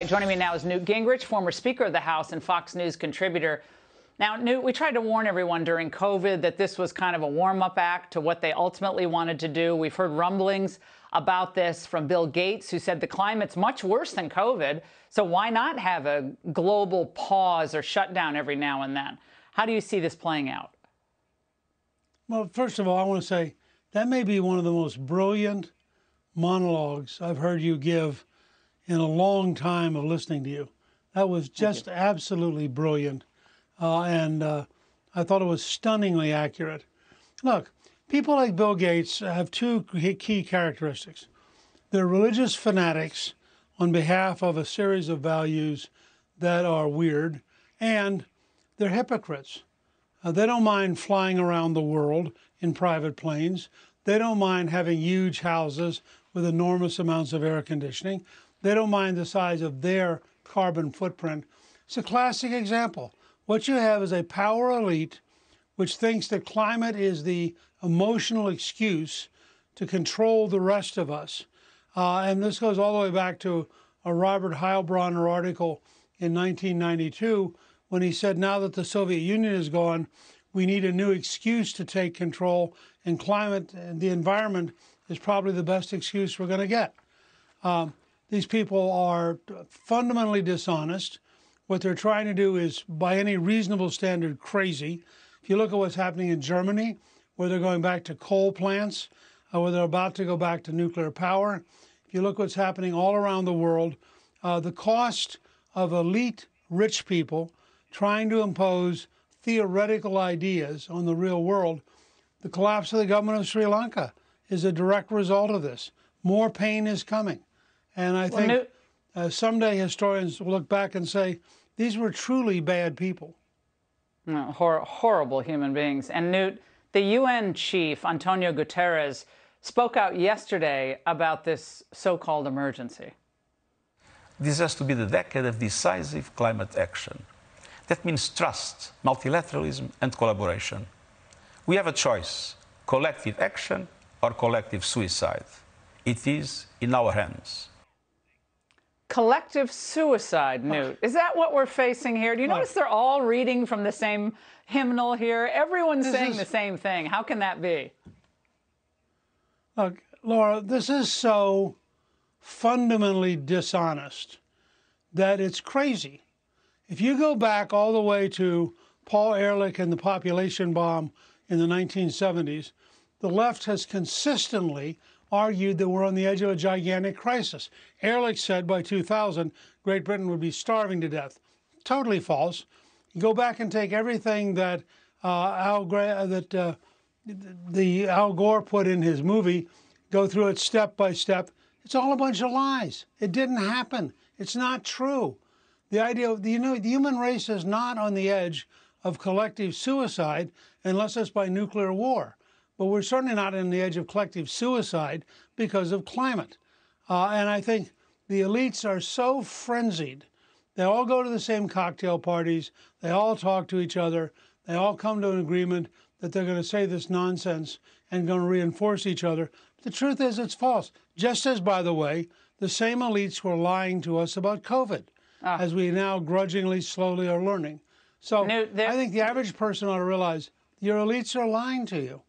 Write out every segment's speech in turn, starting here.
Joining me now is Newt Gingrich, former Speaker of the House and Fox News contributor. Now, Newt, we tried to warn everyone during COVID that this was kind of a warm-up act to what they ultimately wanted to do. We've heard rumblings about this from Bill Gates, who said the climate's much worse than COVID, so why not have a global pause or shutdown every now and then? How do you see this playing out? Well, first of all, I want to say that may be one of the most brilliant monologues I've heard you give in a long time of listening to you. That was just absolutely brilliant. I thought it was stunningly accurate. Look, people like Bill Gates have two key characteristics. They're religious fanatics on behalf of a series of values that are weird, and they're hypocrites. They don't mind flying around the world in private planes. They don't mind having huge houses with enormous amounts of air conditioning. They don't mind the size of their carbon footprint. It's a classic example. What you have is a power elite which thinks that climate is the emotional excuse to control the rest of us. And this goes all the way back to a Robert Heilbronner article in 1992 when he said, now that the Soviet Union is gone, we need a new excuse to take control, and climate and the environment is probably the best excuse we're going to get. These people are fundamentally dishonest. What they're trying to do is, by any reasonable standard, crazy. If you look at what's happening in Germany, where they're going back to coal plants, where they're about to go back to nuclear power. If you look what's happening all around the world, the cost of elite rich people trying to impose theoretical ideas on the real world, the collapse of the government of Sri Lanka is a direct result of this. More pain is coming. And I think someday historians will look back and say, these were truly bad people. No, horrible human beings. And Newt, the UN chief, Antonio Guterres, spoke out yesterday about this so-called emergency. This has to be the decade of decisive climate action. That means trust, multilateralism, and collaboration. We have a choice, collective action or collective suicide. It is in our hands. Collective suicide, Newt. Is that what we're facing here? Do you notice they're all reading from the same hymnal here? Everyone's saying the same thing. How can that be? Look, Laura, this is so fundamentally dishonest that it's crazy. If you go back all the way to Paul Ehrlich and the population bomb in the 1970s, the left has consistently argued that we're on the edge of a gigantic crisis. Ehrlich said by 2000, Great Britain would be starving to death. Totally false. You go back and take everything that Al Gore put in his movie, go through it step by step. It's all a bunch of lies. It didn't happen. It's not true. The idea of, the human race is not on the edge of collective suicide unless it's by nuclear war. But we're certainly not on the edge of collective suicide because of climate. And I think the elites are so frenzied. They all go to the same cocktail parties. They all talk to each other. They all come to an agreement that they're going to say this nonsense and going to reinforce each other. The truth is it's false. Just as, by the way, the same elites were lying to us about COVID, as we now grudgingly, slowly are learning. So Newt, I think the average person ought to realize your elites are lying to you.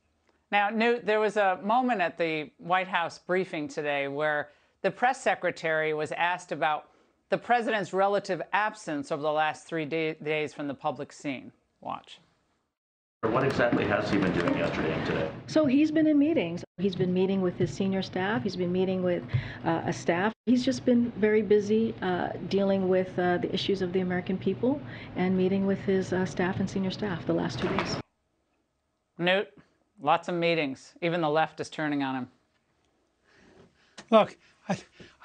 Now, Newt, there was a moment at the White House briefing today where the press secretary was asked about the president's relative absence over the last 3 days from the public scene. Watch. What exactly has he been doing yesterday and today? So he's been in meetings. He's been meeting with his senior staff. He's been meeting with a staff. He's just been very busy dealing with the issues of the American people and meeting with his staff and senior staff the last 2 days. Newt, lots of meetings. Even the left is turning on him. Look,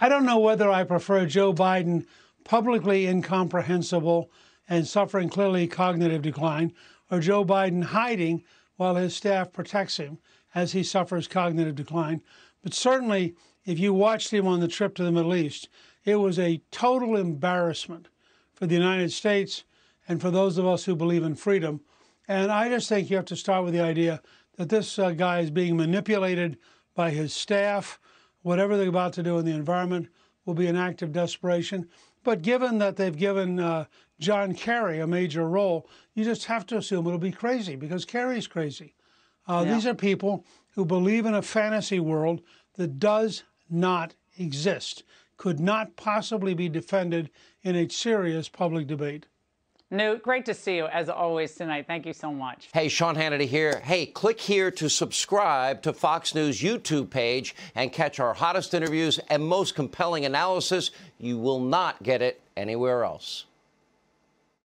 I don't know whether I prefer Joe Biden publicly incomprehensible and suffering clearly cognitive decline, or Joe Biden hiding while his staff protects him as he suffers cognitive decline. But certainly, if you watched him on the trip to the Middle East, it was a total embarrassment for the United States and for those of us who believe in freedom. And I just think you have to start with the idea that this guy is being manipulated by his staff. Whatever they're about to do in the environment will be an act of desperation. But given that they've given John Kerry a major role, you just have to assume it'll be crazy because Kerry's crazy. These are people who believe in a fantasy world that does not exist, could not possibly be defended in a serious public debate. Newt, great to see you as always tonight. Thank you so much. Hey, Sean Hannity here. Hey, click here to subscribe to Fox News YouTube page and catch our hottest interviews and most compelling analysis. You will not get it anywhere else.